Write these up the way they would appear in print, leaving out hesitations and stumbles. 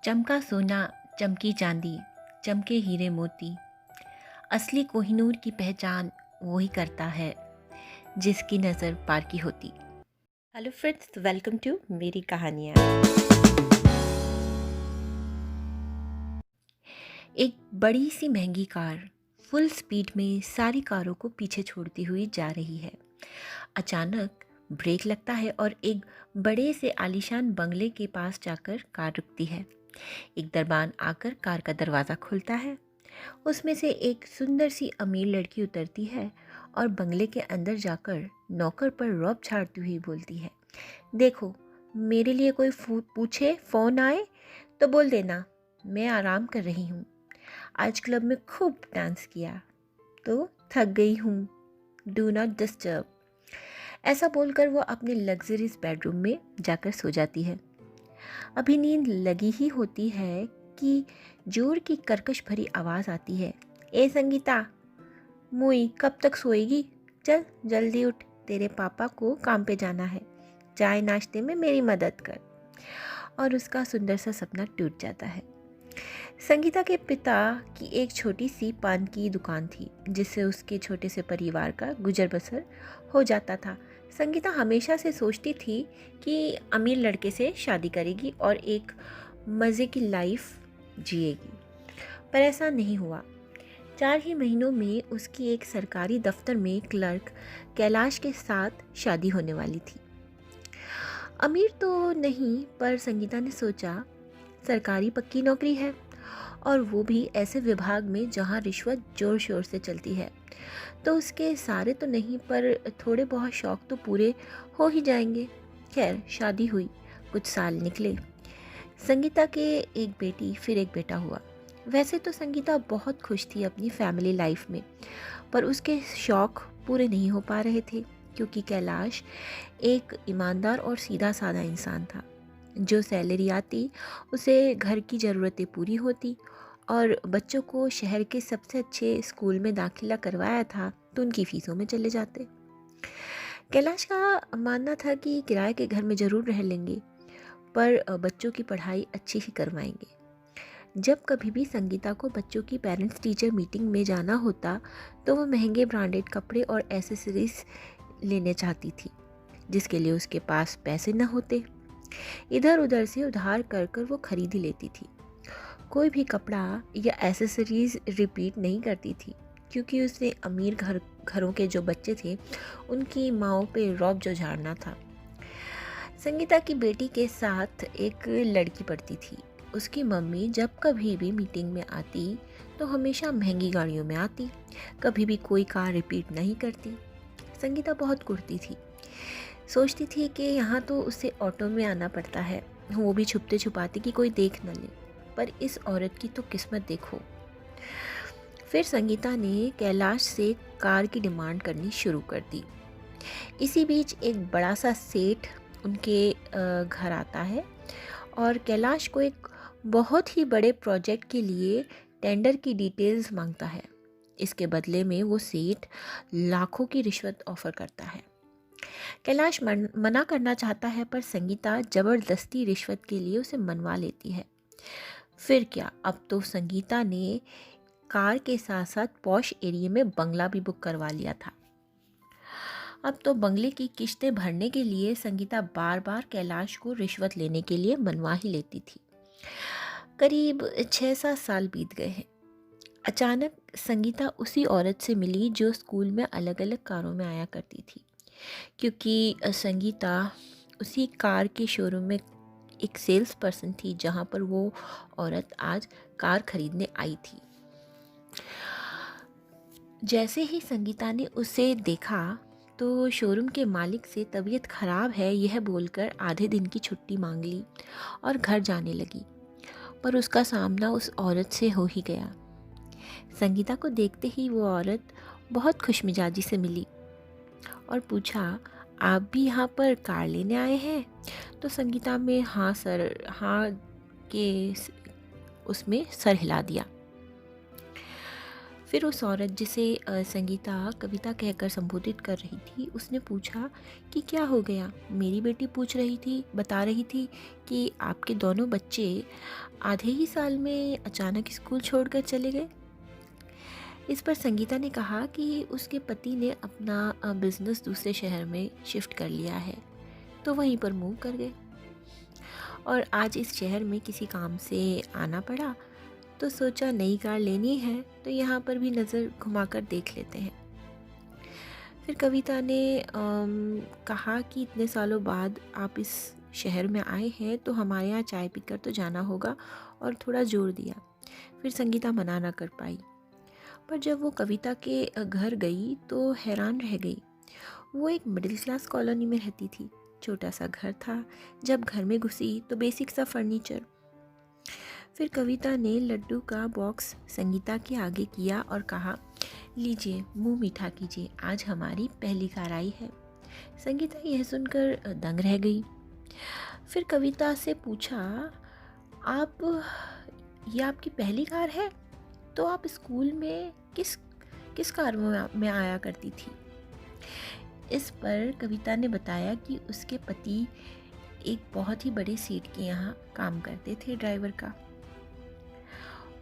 चमका सोना, चमकी चांदी, चमके हीरे मोती। असली कोहिनूर की पहचान वही करता है जिसकी नज़र पार की होती। हेलो फ्रेंड्स, वेलकम टू मेरी कहानियाँ। एक बड़ी सी महंगी कार फुल स्पीड में सारी कारों को पीछे छोड़ती हुई जा रही है। अचानक ब्रेक लगता है और एक बड़े से आलीशान बंगले के पास जाकर कार रुकती है। एक दरबान आकर कार का दरवाज़ा खोलता है। उसमें से एक सुंदर सी अमीर लड़की उतरती है और बंगले के अंदर जाकर नौकर पर रौब झाड़ती हुई बोलती है, देखो, मेरे लिए कोई पूछे फ़ोन आए तो बोल देना मैं आराम कर रही हूँ। आज क्लब में खूब डांस किया तो थक गई हूँ, डू नॉट डिस्टर्ब। ऐसा बोलकर वो अपने लग्जरीज बेडरूम में जाकर सो जाती है। अभी नींद लगी ही होती है कि जोर की कर्कश भरी आवाज़ आती है, ए संगीता, मुई कब तक सोएगी? चल जल्दी उठ, तेरे पापा को काम पे जाना है, चाय नाश्ते में मेरी मदद कर। और उसका सुंदर सा सपना टूट जाता है। संगीता के पिता की एक छोटी सी पान की दुकान थी जिससे उसके छोटे से परिवार का गुजर बसर हो जाता था। संगीता हमेशा से सोचती थी कि अमीर लड़के से शादी करेगी और एक मज़े की लाइफ जिएगी, पर ऐसा नहीं हुआ। 4 ही महीनों में उसकी एक सरकारी दफ्तर में क्लर्क कैलाश के साथ शादी होने वाली थी। अमीर तो नहीं, पर संगीता ने सोचा सरकारी पक्की नौकरी है और वो भी ऐसे विभाग में जहाँ रिश्वत ज़ोर शोर से चलती है, तो उसके सारे तो नहीं पर थोड़े बहुत शौक तो पूरे हो ही जाएंगे। खैर, शादी हुई, कुछ साल निकले। संगीता के एक बेटी फिर एक बेटा हुआ। वैसे तो संगीता बहुत खुश थी अपनी फैमिली लाइफ में, पर उसके शौक पूरे नहीं हो पा रहे थे क्योंकि कैलाश एक ईमानदार और सीधा साधा इंसान था। जो सैलरी आती उसे घर की ज़रूरतें पूरी होती और बच्चों को शहर के सबसे अच्छे स्कूल में दाखिला करवाया था तो उनकी फ़ीसों में चले जाते। कैलाश का मानना था कि किराए के घर में ज़रूर रह लेंगे, पर बच्चों की पढ़ाई अच्छी ही करवाएंगे। जब कभी भी संगीता को बच्चों की पेरेंट्स टीचर मीटिंग में जाना होता तो वो महंगे ब्रांडेड कपड़े और एसेसरीज लेने चाहती थी जिसके लिए उसके पास पैसे न होते। इधर उधर से उधार कर कर वो खरीद ही लेती थी। कोई भी कपड़ा या एसेसरीज रिपीट नहीं करती थी क्योंकि उसे अमीर घरों के जो बच्चे थे उनकी माओं पे रौब जो झाड़ना था। संगीता की बेटी के साथ एक लड़की पढ़ती थी। उसकी मम्मी जब कभी भी मीटिंग में आती तो हमेशा महंगी गाड़ियों में आती, कभी भी कोई कार रिपीट नहीं करती। संगीता बहुत कुढ़ती थी, सोचती थी कि यहाँ तो उसे ऑटो में आना पड़ता है, वो भी छुपते छुपाते कि कोई देख न ले। पर इस औरत की तो किस्मत देखो। फिर संगीता ने कैलाश से कार की डिमांड करनी शुरू कर दी। इसी बीच एक बड़ा सा सेठ उनके घर आता है और कैलाश को एक बहुत ही बड़े प्रोजेक्ट के लिए टेंडर की डिटेल्स मांगता है। इसके बदले में वो सेठ लाखों की रिश्वत ऑफर करता है। कैलाश मना करना चाहता है पर संगीता ज़बरदस्ती रिश्वत के लिए उसे मनवा लेती है। फिर क्या, अब तो संगीता ने कार के साथ साथ पॉश एरिया में बंगला भी बुक करवा लिया था। अब तो बंगले की किश्तें भरने के लिए संगीता बार बार कैलाश को रिश्वत लेने के लिए मनवा ही लेती थी। करीब 6-7 साल बीत गए हैं। अचानक संगीता उसी औरत से मिली जो स्कूल में अलग अलग कारों में आया करती थी, क्योंकि संगीता उसी कार के शोरूम में एक सेल्स पर्सन थी जहाँ पर वो औरत आज कार खरीदने आई थी। जैसे ही संगीता ने उसे देखा तो शोरूम के मालिक से तबीयत ख़राब है यह बोलकर आधे दिन की छुट्टी मांग ली और घर जाने लगी। पर उसका सामना उस औरत से हो ही गया। संगीता को देखते ही वो औरत बहुत खुशमिजाजी से मिली और पूछा, आप भी यहाँ पर कार लेने आए हैं? तो संगीता में हाँ सर, हाँ के उसमें सर हिला दिया। फिर उस औरत जिसे संगीता कविता कहकर संबोधित कर रही थी, उसने पूछा कि क्या हो गया। मेरी बेटी बता रही थी कि आपके दोनों बच्चे आधे ही साल में अचानक स्कूल छोड़कर चले गए। इस पर संगीता ने कहा कि उसके पति ने अपना बिजनेस दूसरे शहर में शिफ्ट कर लिया है, तो वहीं पर मूव कर गए और आज इस शहर में किसी काम से आना पड़ा, तो सोचा नई कार लेनी है तो यहाँ पर भी नज़र घुमाकर देख लेते हैं। फिर कविता ने कहा कि इतने सालों बाद आप इस शहर में आए हैं तो हमारे यहाँ चाय पीकर तो जाना होगा, और थोड़ा जोर दिया। फिर संगीता मना ना कर पाई, पर जब वो कविता के घर गई तो हैरान रह गई। वो एक मिडिल क्लास कॉलोनी में रहती थी। छोटा सा घर था। जब घर में घुसी तो बेसिक सा फर्नीचर। फिर कविता ने लड्डू का बॉक्स संगीता के आगे किया और कहा, लीजिए, मुंह मीठा कीजिए, आज हमारी पहली कार आई है। संगीता यह सुनकर दंग रह गई। फिर कविता से पूछा, आप ये आपकी पहली कार है? तो आप स्कूल में किस किस कार में आया करती थी? इस पर कविता ने बताया कि उसके पति एक बहुत ही बड़े सेठ के यहाँ काम करते थे, ड्राइवर का,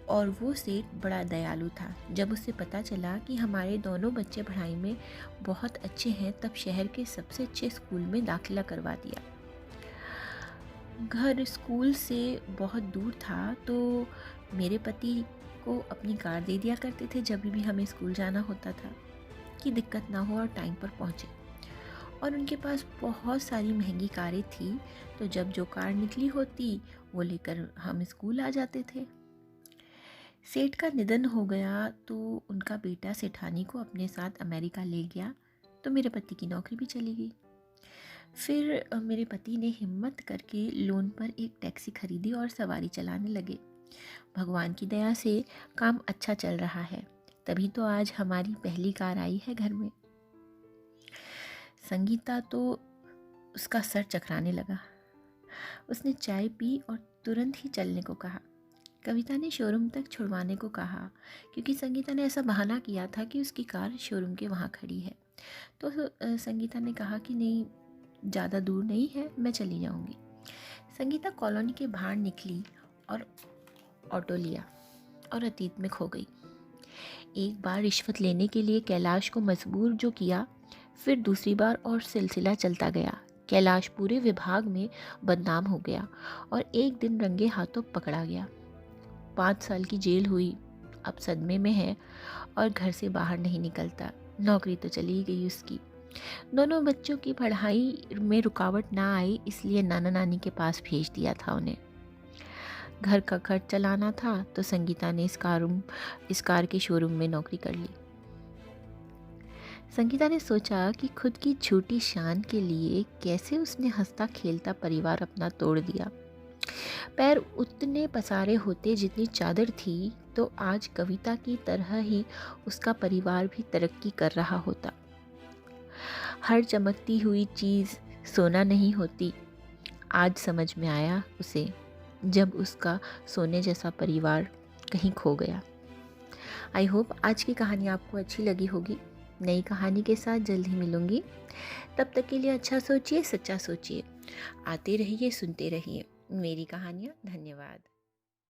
और वो सेठ बड़ा दयालु था। जब उसे पता चला कि हमारे दोनों बच्चे पढ़ाई में बहुत अच्छे हैं, तब शहर के सबसे अच्छे स्कूल में दाखिला करवा दिया। घर स्कूल से बहुत दूर था, तो मेरे पति को अपनी कार दे दिया करते थे जब भी हमें स्कूल जाना होता था, कि दिक्कत ना हो और टाइम पर पहुँचे। और उनके पास बहुत सारी महंगी कारें थी, तो जब जो कार निकली होती वो लेकर हम स्कूल आ जाते थे। सेठ का निधन हो गया तो उनका बेटा सेठानी को अपने साथ अमेरिका ले गया, तो मेरे पति की नौकरी भी चली गई। फिर मेरे पति ने हिम्मत करके लोन पर एक टैक्सी खरीदी और सवारी चलाने लगे। भगवान की दया से काम अच्छा चल रहा है, तभी तो आज हमारी पहली कार आई है घर में। संगीता तो उसका सर चकराने लगा। उसने चाय पी और तुरंत ही चलने को कहा। कविता ने शोरूम तक छुड़वाने को कहा, क्योंकि संगीता ने ऐसा बहाना किया था कि उसकी कार शोरूम के वहाँ खड़ी है। तो संगीता ने कहा कि नहीं, ज़्यादा दूर नहीं है, मैं चली जाऊँगी। संगीता कॉलोनी के बाहर निकली और ऑटो लिया और अतीत में खो गई। एक बार रिश्वत लेने के लिए कैलाश को मजबूर जो किया, फिर दूसरी बार और सिलसिला चलता गया। कैलाश पूरे विभाग में बदनाम हो गया और एक दिन रंगे हाथों पकड़ा गया। 5 साल की जेल हुई। अब सदमे में है और घर से बाहर नहीं निकलता। नौकरी तो चली गई उसकी। दोनों बच्चों की पढ़ाई में रुकावट ना आई, इसलिए नाना नानी के पास भेज दिया था उन्हें। घर का खर्च चलाना था, तो संगीता ने इस कार के शोरूम में नौकरी कर ली। संगीता ने सोचा कि खुद की छोटी शान के लिए कैसे उसने हंसता खेलता परिवार अपना तोड़ दिया। पैर उतने पसारे होते जितनी चादर थी, तो आज कविता की तरह ही उसका परिवार भी तरक्की कर रहा होता। हर चमकती हुई चीज़ सोना नहीं होती। आज समझ में आया उसे, जब उसका सोने जैसा परिवार कहीं खो गया। आई होप आज की कहानी आपको अच्छी लगी होगी। नई कहानी के साथ जल्द ही मिलूंगी। तब तक के लिए अच्छा सोचिए, सच्चा सोचिए। आते रहिए, सुनते रहिए मेरी कहानियाँ। धन्यवाद।